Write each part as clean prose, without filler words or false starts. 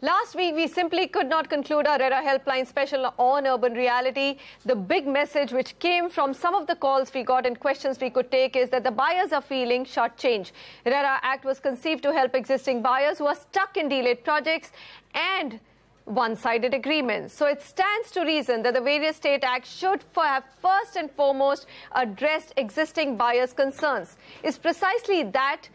Last week, we simply could not conclude our RERA Helpline special on urban reality. The big message which came from some of the calls we got and questions we could take is that the buyers are feeling shortchanged. RERA Act was conceived to help existing buyers who are stuck in delayed projects and one-sided agreements. So it stands to reason that the various state acts should have first and foremost addressed existing buyers' concerns. It's precisely that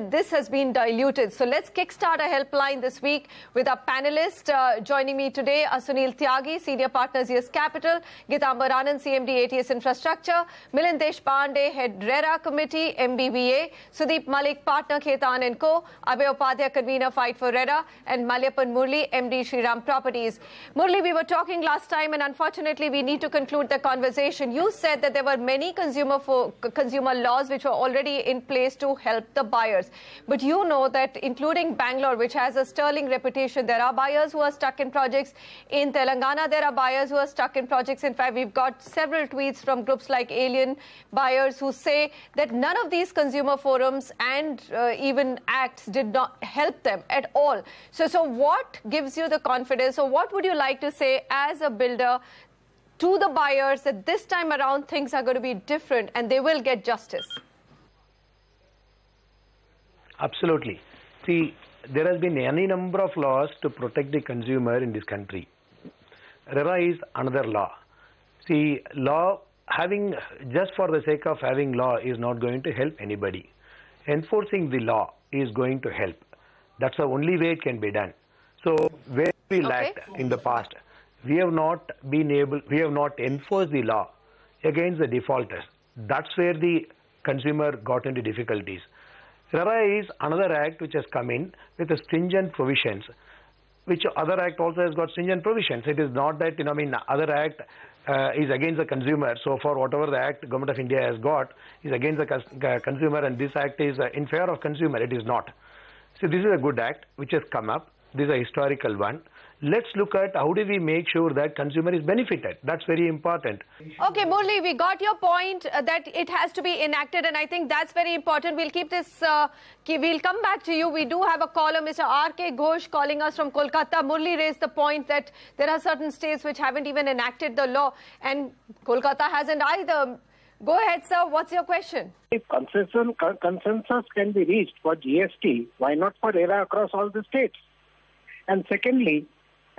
this has been diluted. So let's kickstart a helpline this week with our panelists. Joining me today are Sunil Tyagi, Senior Partner, Zeus Capital, Getambar, Anand, CMD, ATS Infrastructure, Milind, Deshpande, Head RERA Committee, MBBA, Sudip Mullick, Partner-Khaitan Co, Abhay, Upadhyay, Convener, Fight for RERA, and Malayappan Murali, MD, Shriram Properties. Murali, we were talking last time, and unfortunately, we need to conclude the conversation. You said that there were many consumer laws which were already in place to help the buyers. But you know that including Bangalore, which has a sterling reputation, there are buyers who are stuck in projects. In Telangana, there are buyers who are stuck in projects. In fact, we've got several tweets from groups like Alien Buyers who say that none of these consumer forums and even acts did not help them at all. So what gives you the confidence, or what would you like to say as a builder to the buyers that this time around things are going to be different and they will get justice? Absolutely. See, there has been any number of laws to protect the consumer in this country. RERA is another law. See, law having, just for the sake of having law is not going to help anybody. Enforcing the law is going to help. That's the only way it can be done. So where we lacked in the past, we have not enforced the law against the defaulters. That's where the consumer got into difficulties. RERA is another act which has come in with stringent provisions, which other act also has got stringent provisions. It is not that, other act is against the consumer. So for whatever the act Government of India has got is against the consumer, and this act is in favor of consumer. It is not. So this is a good act which has come up. This is a historical one. Let's look at how do we make sure that consumer is benefited. That's very important. Okay, Murali, we got your point that it has to be enacted, and I think that's very important. We'll keep this, we'll come back to you. We do have a caller, Mr. R.K. Ghosh, calling us from Kolkata. Murali raised the point that there are certain states which haven't even enacted the law, and Kolkata hasn't either. Go ahead, sir. What's your question? If consensus can be reached for GST, why not for RERA across all the states? And secondly,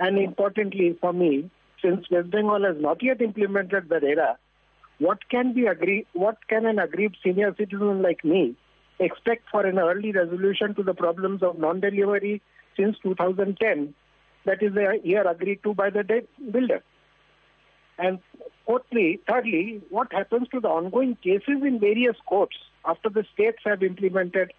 and importantly for me, since West Bengal has not yet implemented the RERA, what can an aggrieved senior citizen like me expect for an early resolution to the problems of non-delivery since 2010, that is the year agreed to by the builder? And thirdly, what happens to the ongoing cases in various courts after the states have implemented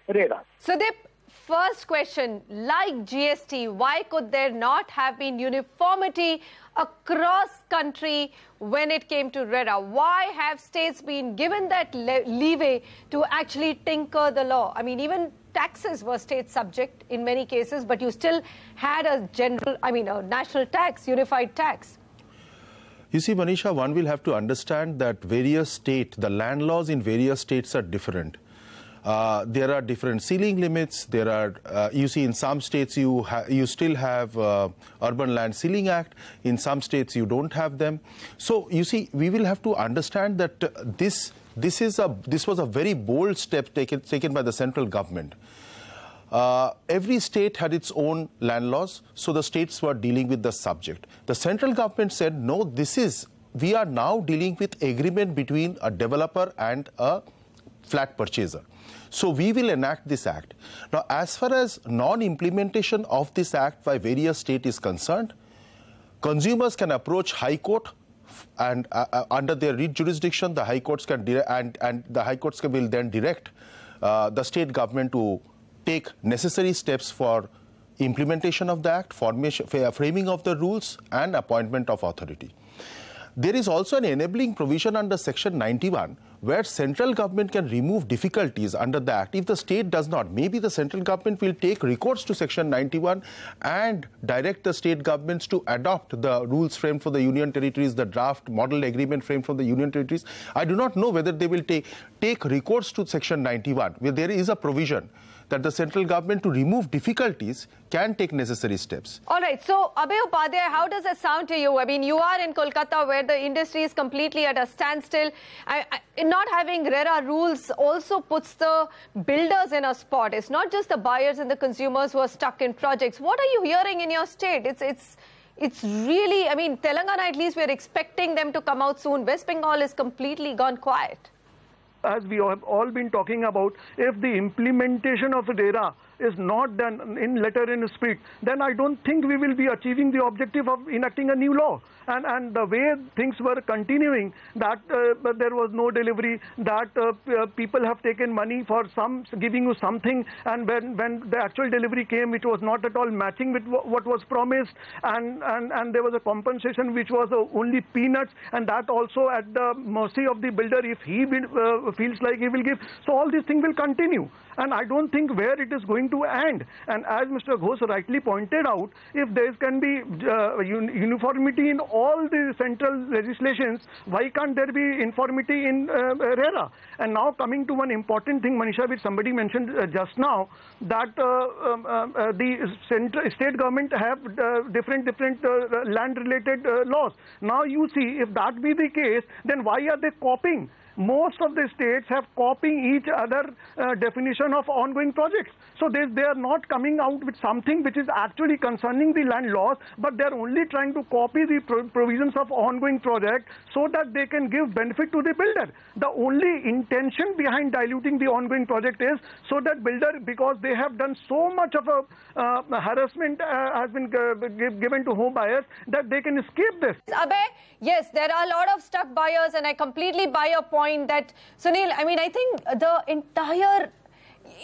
RERA? Sudip, first question, like GST, why could there not have been uniformity across country when it came to RERA? Why have states been given that leeway to actually tinker the law? I mean, even taxes were state subject in many cases, but you still had a a national tax, unified tax. You see, Manisha, one will have to understand that the land laws in various states are different. There are different ceiling limits. There are, you see, in some states you still have Urban Land Ceiling Act. In some states you don't have them. So you see, we will have to understand that this was a very bold step taken by the central government. Every state had its own land laws, so the states were dealing with the subject. The central government said, no, we are now dealing with agreement between a developer and a flat purchaser. So we will enact this act. Now, as far as non-implementation of this act by various states is concerned, consumers can approach High Court, and under their jurisdiction, the High Courts can and the High Courts will then direct the state government to take necessary steps for implementation of the act, framing of the rules, and appointment of authority. There is also an enabling provision under Section 91 where central government can remove difficulties under the act. If the state does not, maybe the central government will take recourse to Section 91 and direct the state governments to adopt the rules framed for the union territories, the draft model agreement framed for the union territories. I do not know whether they will take recourse to Section 91, where there is a provision that the central government, to remove difficulties, can take necessary steps. All right. So, Abhay Upadhyay, how does that sound to you? I mean, you are in Kolkata where the industry is completely at a standstill. Not having RERA rules also puts the builders in a spot. It's not just the buyers and the consumers who are stuck in projects. What are you hearing in your state? It's really, I mean, Telangana, at least we're expecting them to come out soon. West Bengal is completely gone quiet. As we have all been talking about, if the implementation of RERA is not done in letter and spirit, then I don't think we will be achieving the objective of enacting a new law. And the way things were continuing, that there was no delivery, that people have taken money for giving you something, and when the actual delivery came, it was not at all matching with what was promised, and there was a compensation which was only peanuts, and that also at the mercy of the builder if he feels like he will give. So all these things will continue, and I don't think where it is going to end. And as Mr. Ghosh rightly pointed out, if there can be uniformity in all the central legislations, why can't there be uniformity in RERA? And now coming to one important thing, Manisha, which somebody mentioned just now, that the state government have different land-related laws. Now you see, if that be the case, then why are they copying? Most of the states have copying each other definition of ongoing projects. So they are not coming out with something which is actually concerning the land laws, but they are only trying to copy the provisions of ongoing project so that they can give benefit to the builder. The only intention behind diluting the ongoing project is so that builder, because they have done so much of a harassment has been given to home buyers, that they can escape this. Abhay, yes, there are a lot of stuck buyers, and I completely buy your point that, Sunil, I mean, I think the entire,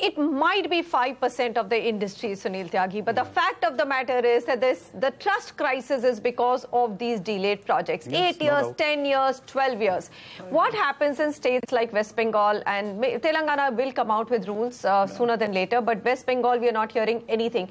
it might be 5% of the industry, Sunil Tyagi, but the fact of the matter is that the trust crisis is because of these delayed projects. Yes, 8 years, 10 years, 12 years. What happens in states like West Bengal, and Telangana will come out with rules sooner than later, but West Bengal, we are not hearing anything.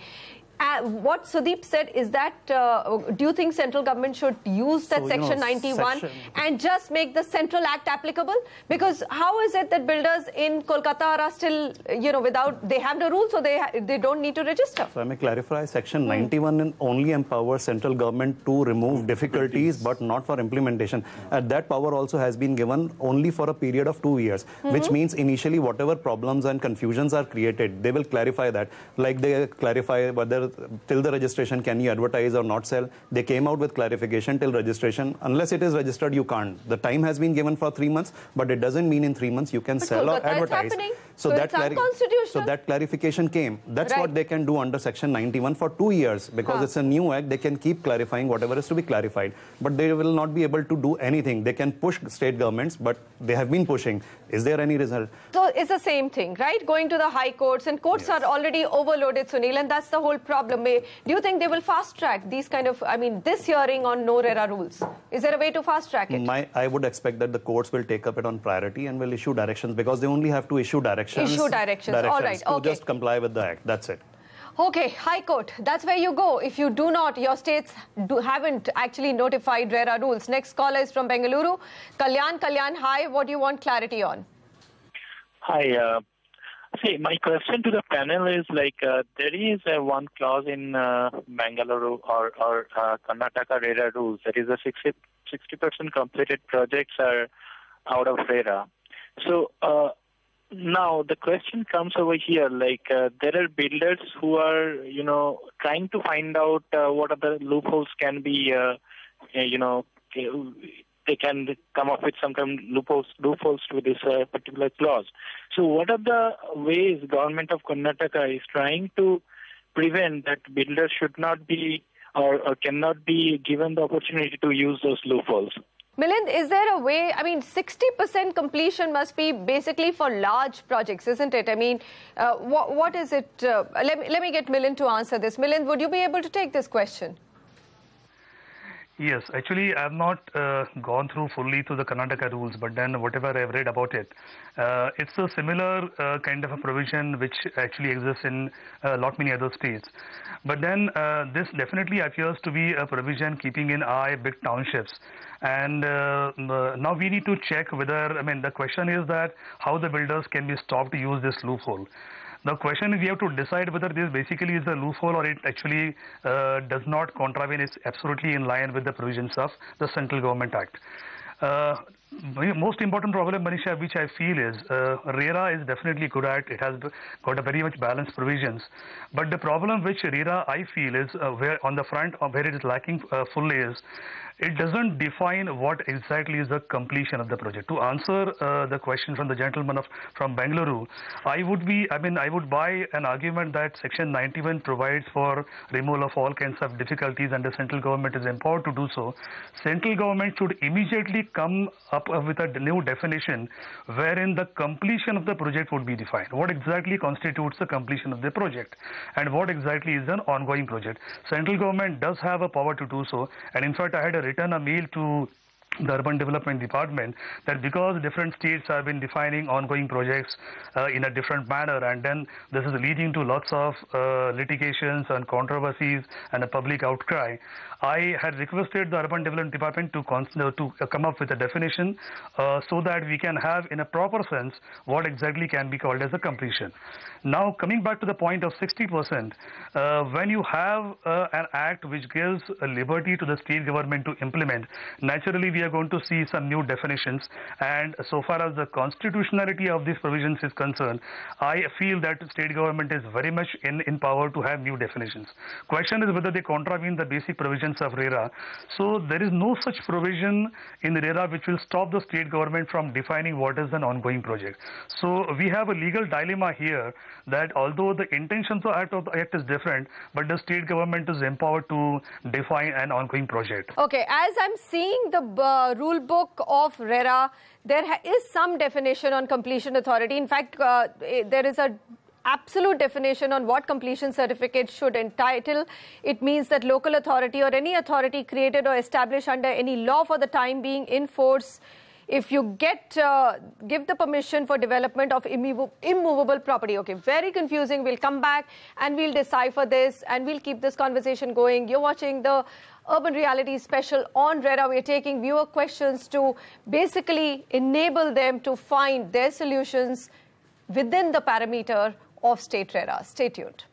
What Sudip said is that, do you think central government should use that section 91 and just make the Central Act applicable? Because how is it that builders in Kolkata are still, without, they have the rules, so they don't need to register? So I may clarify, section 91 only empowers central government to remove difficulties, but not for implementation. That power also has been given only for a period of 2 years, which means initially whatever problems and confusions are created, they will clarify that. Like they clarify whether till the registration can you advertise or not sell. They came out with clarification till registration. Unless it is registered, you can't. The time has been given for 3 months, but it doesn't mean in 3 months you can sell or advertise. So that clarification came. That's what they can do under section 91 for 2 years, because it's a new act. They can keep clarifying whatever is to be clarified, but they will not be able to do anything. They can push state governments, but they have been pushing. Is there any result? So it's the same thing, right? Going to the high courts, and courts are already overloaded, Sunil, and that's the whole problem. Do you think they will fast track these kind of, this hearing on no RERA rules? Is there a way to fast track it? I would expect that the courts will take up it on priority and will issue directions, because they only have to issue directions. All right. To just comply with the act. That's it. Okay, High Court, that's where you go. If you do not, your states haven't actually notified RERA rules. Next caller is from Bengaluru. Kalyan, hi, what do you want clarity on? Hi, see, my question to the panel is there is one clause in Bengaluru or Karnataka RERA rules. That is the 60% completed projects are out of RERA. So now the question comes over here, there are builders who are, trying to find out what other loopholes can be, they can come up with some kind of loopholes to this particular clause. So what are the ways government of Karnataka is trying to prevent that builders should not be or cannot be given the opportunity to use those loopholes? Milind, is there a way, 60% completion must be basically for large projects, isn't it? What is it? Let me get Milind to answer this. Milind, would you be able to take this question? Yes, actually, I have not gone through fully to the Karnataka rules, but then whatever I have read about it, it's a similar kind of a provision which actually exists in many other states. But then this definitely appears to be a provision keeping in eye big townships. And now we need to check whether, the question is that how the builders can be stopped to use this loophole. The question is we have to decide whether this basically is a loophole or it actually does not contravene. It's absolutely in line with the provisions of the Central Government Act. Most important problem, Manisha, which I feel is RERA is definitely good at. It has got a very much balanced provisions. But the problem which RERA, I feel, is where on the front where it is lacking fully is it doesn't define what exactly is the completion of the project. To answer the question from the gentleman from Bengaluru, I would buy an argument that Section 91 provides for removal of all kinds of difficulties and the central government is empowered to do so. Central government should immediately come up with a new definition wherein the completion of the project would be defined. What exactly constitutes the completion of the project and what exactly is an ongoing project. Central government does have a power to do so, and in fact I had written a mail to the Urban Development Department that because different states have been defining ongoing projects in a different manner, and then this is leading to lots of litigations and controversies and a public outcry. I had requested the Urban Development Department to come up with a definition so that we can have in a proper sense what exactly can be called as a completion. Now coming back to the point of 60%, when you have an act which gives a liberty to the state government to implement, naturally we are going to see some new definitions, and so far as the constitutionality of these provisions is concerned, I feel that state government is very much in power to have new definitions. Question is whether they contravene the basic provisions of RERA. So there is no such provision in the RERA which will stop the state government from defining what is an ongoing project. So we have a legal dilemma here that although the intentions of the act is different, but the state government is empowered to define an ongoing project. Okay, as I'm seeing the rule book of RERA, there is some definition on completion authority. In fact, there is a absolute definition on what completion certificate should entitle. It means that local authority or any authority created or established under any law for the time being in force, if you give the permission for development of immovable property. Okay, very confusing. We'll come back and we'll decipher this and we'll keep this conversation going. You're watching the Urban Reality special on RERA. We're taking viewer questions to basically enable them to find their solutions within the parameter of state RERA. Stay tuned.